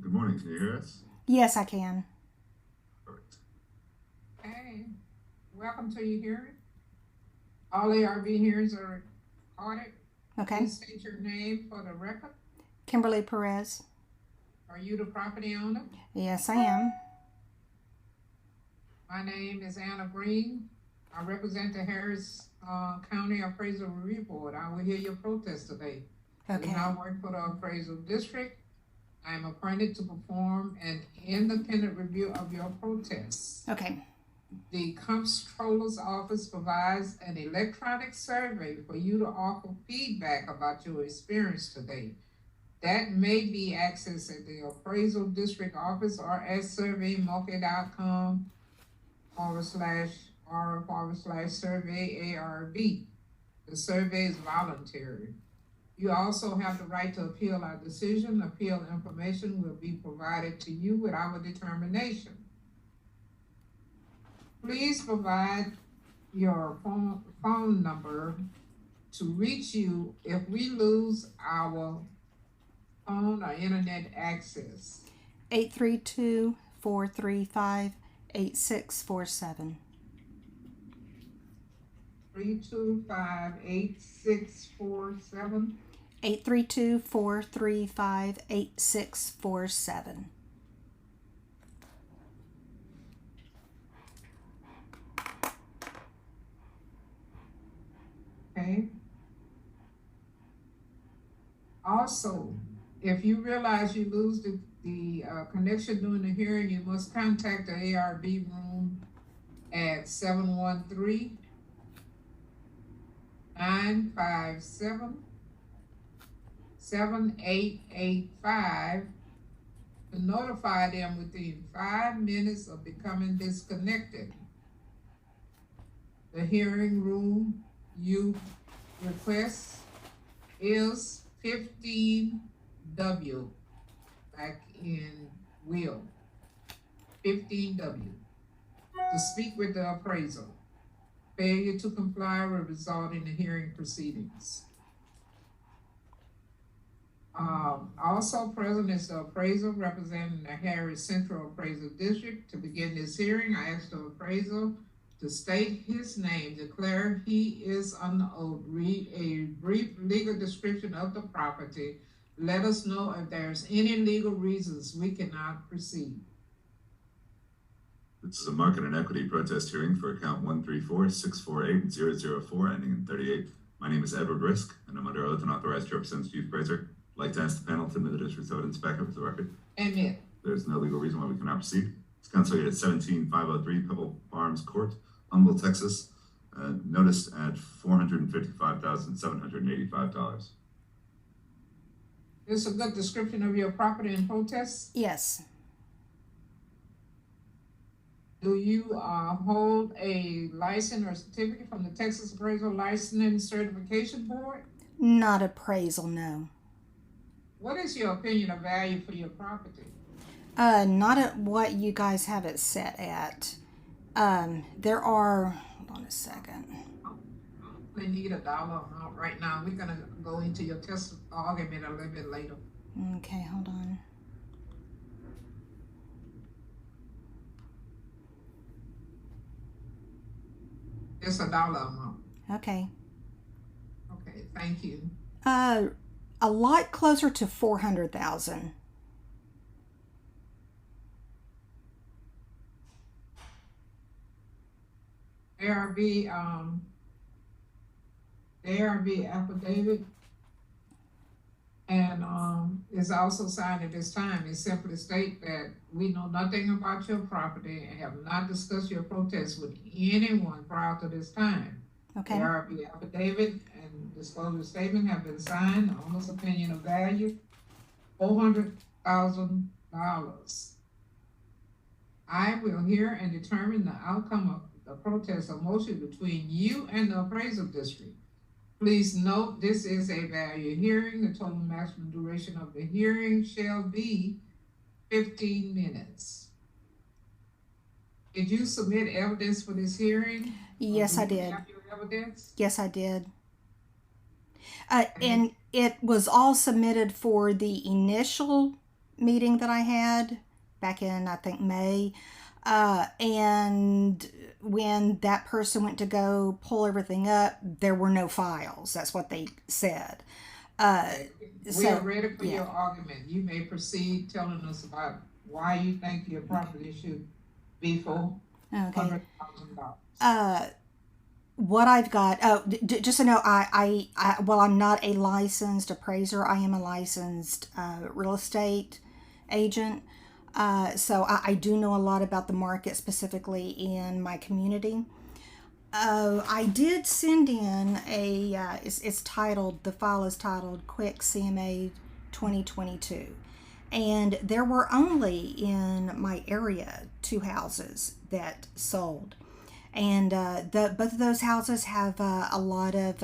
Good morning. Can you hear us? Yes, I can. Perfect. Hey, welcome to your hearing. All ARB hearings are recorded. Okay. Please state your name for the record. Kimberly Perez. Are you the property owner? Yes, I am. My name is Anna Green. I represent the Harris County Appraisal Review Board. I will hear your protest today. I do Okay. not work for the appraisal district. I am appointed to perform an independent review of your protests. Okay. The Comptroller's Office provides an electronic survey for you to offer feedback about your experience today. That may be accessed at the Appraisal District Office or at surveymonkey.com/r/survey ARB. The survey is voluntary. You also have the right to appeal our decision. Appeal information will be provided to you with our determination. Please provide your phone number to reach you if we lose our phone or internet access. 832-435-8647. 325-8647. 832-435-8647. Okay. Also, if you realize you lose the connection during the hearing, you must contact the ARB room at 713-957-7885 to notify them within 5 minutes of becoming disconnected. The hearing room you request is 15W, back in Will, 15W, to speak with the appraisal. Failure to comply will result in the hearing proceedings. Also present is the appraisal representing the Harris Central Appraisal District. To begin this hearing, I ask the appraisal to state his name, declare he is on oath, read a brief legal description of the property. Let us know if there's any legal reasons we cannot proceed. This is a market and equity protest hearing for account 134-648-004 ending in 38. My name is Edward Risk, and I'm under oath and authorized to represent the Chief Appraiser. I'd like to ask the panel to admit the district's evidence back up to the record. Admit. There's no legal reason why we cannot proceed. It's consolidated at 17503 Pebble Farms Court, Humble, Texas, noticed at $455,785. This is a good description of your property and protest. Yes. Do you hold a license or certificate from the Texas Appraisal Licensing Certification Board? Not appraisal, no. What is your opinion of value for your property? Not at what you guys have it set at. There are, hold on a second. We need a dollar amount right now. We're gonna go into your test argument a little bit later. Okay, hold on. It's a dollar amount. Okay. Okay, thank you. A lot closer to 400,000. ARB, ARB affidavit, and is also signed at this time. It simply state that we know nothing about your property and have not discussed your protest with anyone prior to this time. Okay. The ARB affidavit and disclosure statement have been signed. The owner's opinion of value, $400,000. I will hear and determine the outcome of the protest or motion between you and the appraisal district. Please note, this is a value hearing. The total maximum duration of the hearing shall be 15 minutes. Did you submit evidence for this hearing? Yes, I did. Have your evidence? Yes, I did. And it was all submitted for the initial meeting that I had back in, I think, May. And when that person went to go pull everything up, there were no files. That's what they said. We are So, ready for yeah. your argument. You may proceed telling us about why you think your property should be for Okay. $100,000. What I've got, just so you know, well, I'm not a licensed appraiser. I am a licensed real estate agent. So I do know a lot about the market, specifically in my community. I did send in it's titled, the file is titled Quick CMA 2022. And there were only in my area 2 houses that sold. And both of those houses have a lot of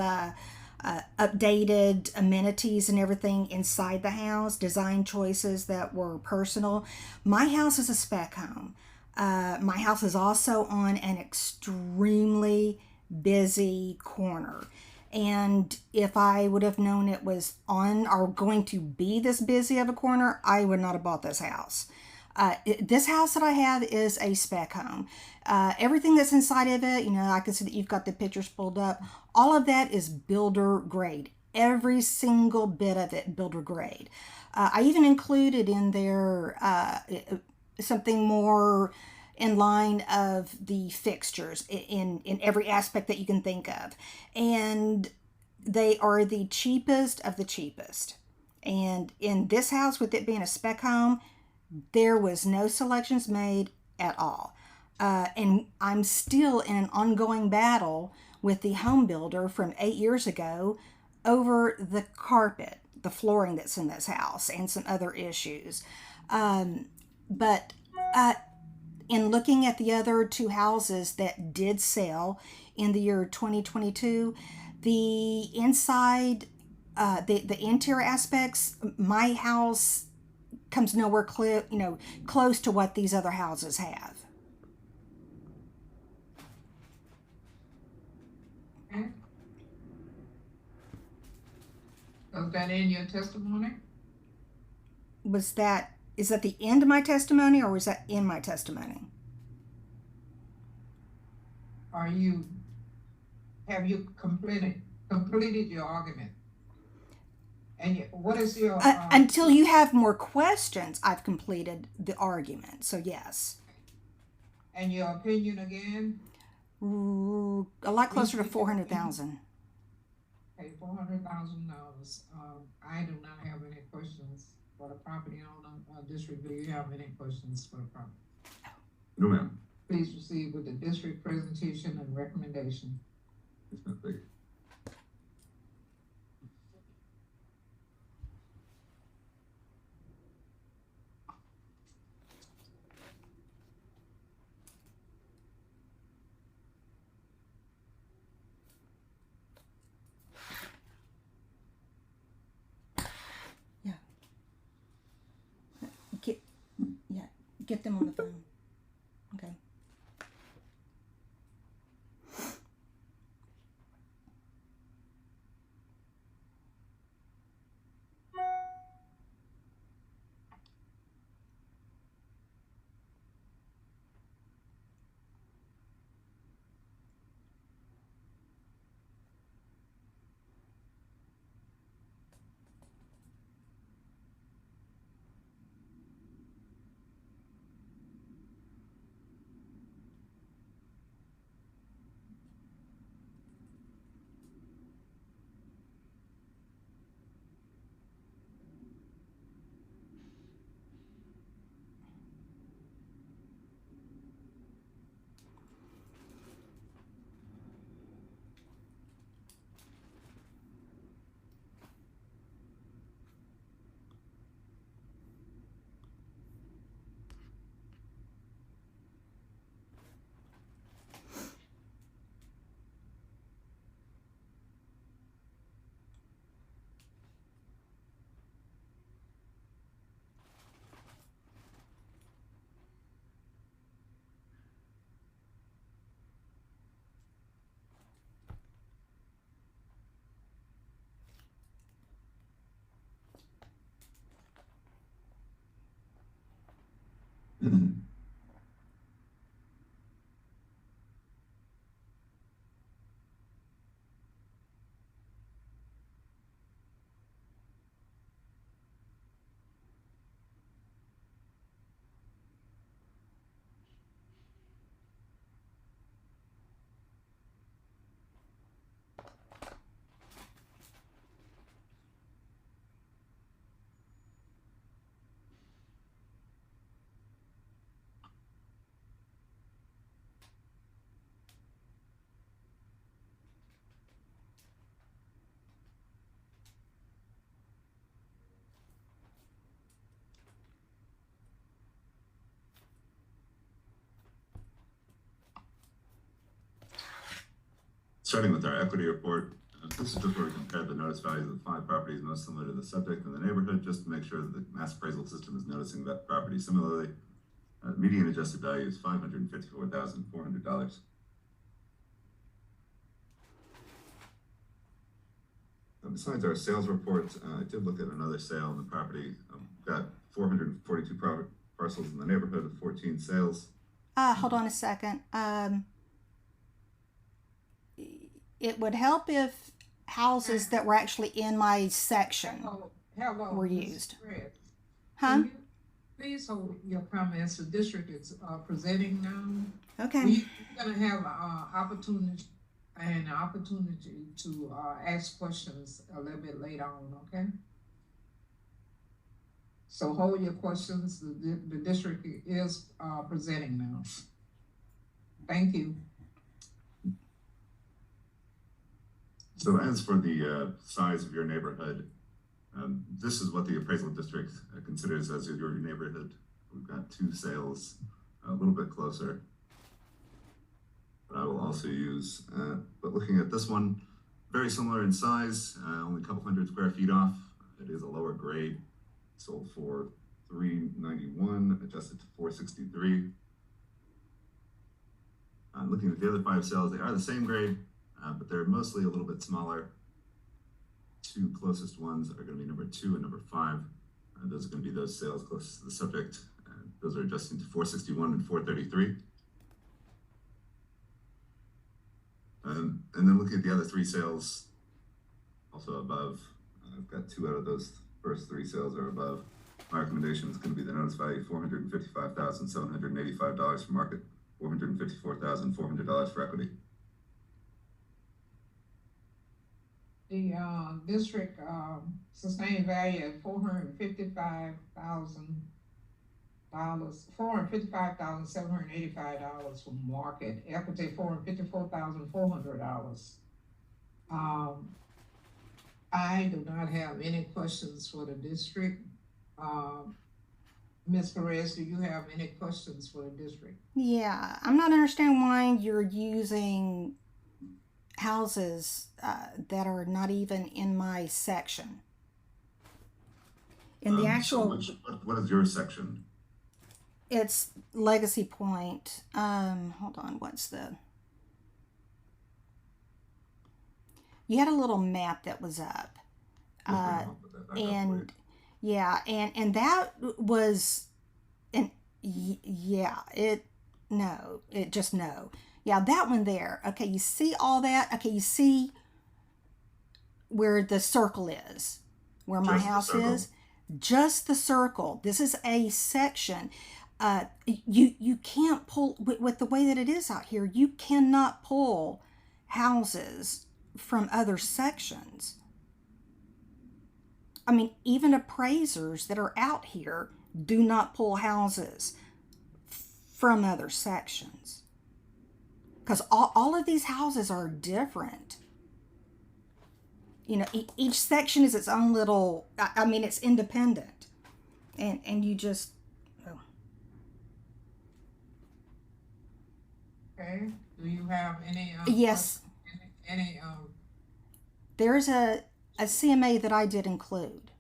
updated amenities and everything inside the house, design choices that were personal. My house is a spec home. My house is also on an extremely busy corner. And if I would have known it was on or going to be this busy of a corner, I would not have bought this house. This house that I have is a spec home. Everything that's inside of it, I can see that you've got the pictures pulled up. All of that is builder grade. Every single bit of it builder grade. I even included in there something more in line of the fixtures in every aspect that you can think of. And they are the cheapest of the cheapest. And in this house, with it being a spec home, there was no selections made at all. And I'm still in an ongoing battle with the home builder from 8 years ago over the carpet, the flooring that's in this house, and some other issues. But in looking at the other 2 houses that did sell in the year 2022, the inside, the interior aspects, my house comes nowhere close to what these other houses have. Okay. Was that in your testimony? Is that the end of my testimony, or was that in my testimony? Have you completed your argument? And what is your until you have more questions, I've completed the argument. So yes. And your opinion again? A lot closer to 400,000. Okay, $400,000. I do not have any questions for the property owner. District, do you have any questions for the property? No, ma'am. Please proceed with the district presentation and recommendation. Yes, ma'am. Thank you. Get them on the phone. Okay. Starting with our equity report, this is just where we compare the notice values of the 5 properties most similar to the subject in the neighborhood, just to make sure that the mass appraisal system is noticing that property similarly. Median adjusted value is $554,400. Besides our sales report, I did look at another sale in the property. Got 442 parcels in the neighborhood with 14 sales. Hold on a second. It would help if houses that were actually in my section Hello, were Ms. used. Fred. Huh? Can you please hold your comments. The district is presenting now. Okay. We're gonna have opportunity to ask questions a little bit later on, okay? So hold your questions. The district is presenting now. Thank you. So as for the size of your neighborhood, this is what the appraisal district considers as your neighborhood. We've got 2 sales, a little bit closer. But I will also use, but looking at this one, very similar in size, only a couple hundred square feet off. It is a lower grade, sold for $391, adjusted to $463. Looking at the other 5 sales, they are the same grade, but they're mostly a little bit smaller. 2 closest ones are going to be number 2 and number 5. Those are going to be those sales closest to the subject. Those are adjusting to $461 and $433. And then looking at the other 3 sales, also above. I've got 2 out of those first 3 sales are above. My recommendation is going to be the notice value $455,785 for market, $454,400 for equity. The district sustained value at $455,785 for market, equity $454,400. I do not have any questions for the district. Ms. Perez, do you have any questions for the district? Yeah, I'm not understanding why you're using houses that are not even in my section. In the actual, So what is your section? it's Legacy Point. Hold on, you had a little map that was up. And yeah, and that was, and yeah, no. Yeah, that one there. Okay, you see all that? Okay, you see where the circle is, where my house is? Just the circle. This is a section. You can't pull, with the way that it is out here, you cannot pull houses from other sections. I mean, even appraisers that are out here do not pull houses from other sections. Because all of these houses are different. You know, each section is its own little, I mean, it's independent. And you just, oh. Okay, do you have any? Yes. There's a CMA that I did include.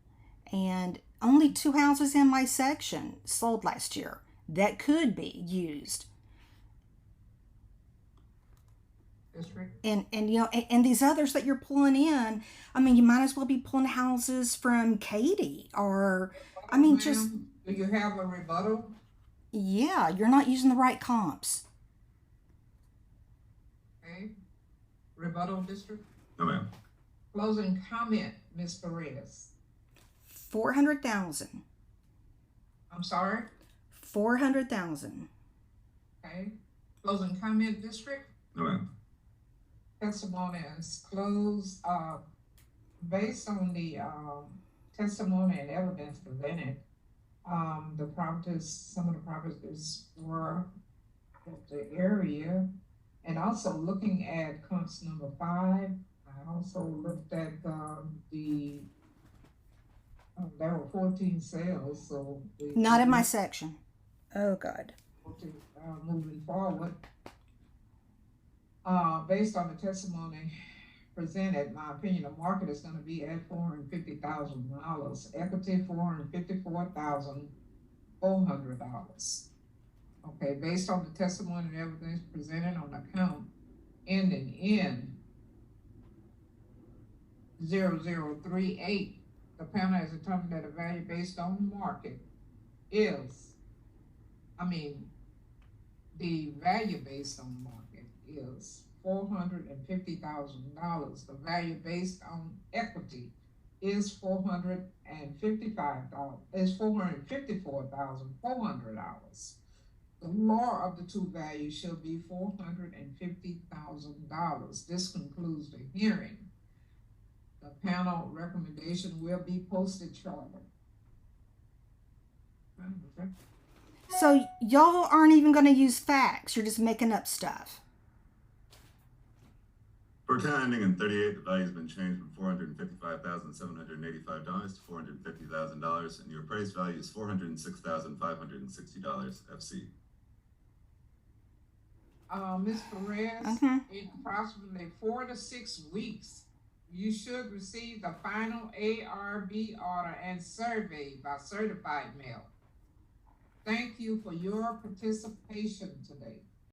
And only 2 houses in my section sold last year that could be used. And you know, and these others that you're pulling in, I mean, you might as well be pulling houses from Katy or, I mean, just. Do you have a rebuttal? Yeah, you're not using the right comps. Okay. Rebuttal district. No, ma'am. Closing comment, Ms. Perez. 400,000. I'm sorry. 400,000. Okay. Closing comment district. No, ma'am. Testimony is closed. Based on the testimony and evidence presented, the properties, some of the properties were at the area, and also looking at comps number 5, I also looked at there were 14 sales, so Not in my section. Oh, God. moving forward, based on the testimony presented, my opinion, the market is going to be at $450,000. Equity $454,400. Okay, based on the testimony and evidence presented on the account ending in 0038, the panel has determined that the value based on the market is, the value based on the market is $450,000. The value based on equity is $454,400. The lower of the two values shall be $450,000. This concludes the hearing. The panel recommendation will be posted shortly. So y'all aren't even going to use facts. You're just making up stuff. For account ending in 38, the value's been changed from $455,785 to $450,000, and your appraised value is $406,560 FC. Ms. Perez, in approximately 4 to 6 weeks, you should receive the final ARB order and survey by certified mail. Thank you for your participation today.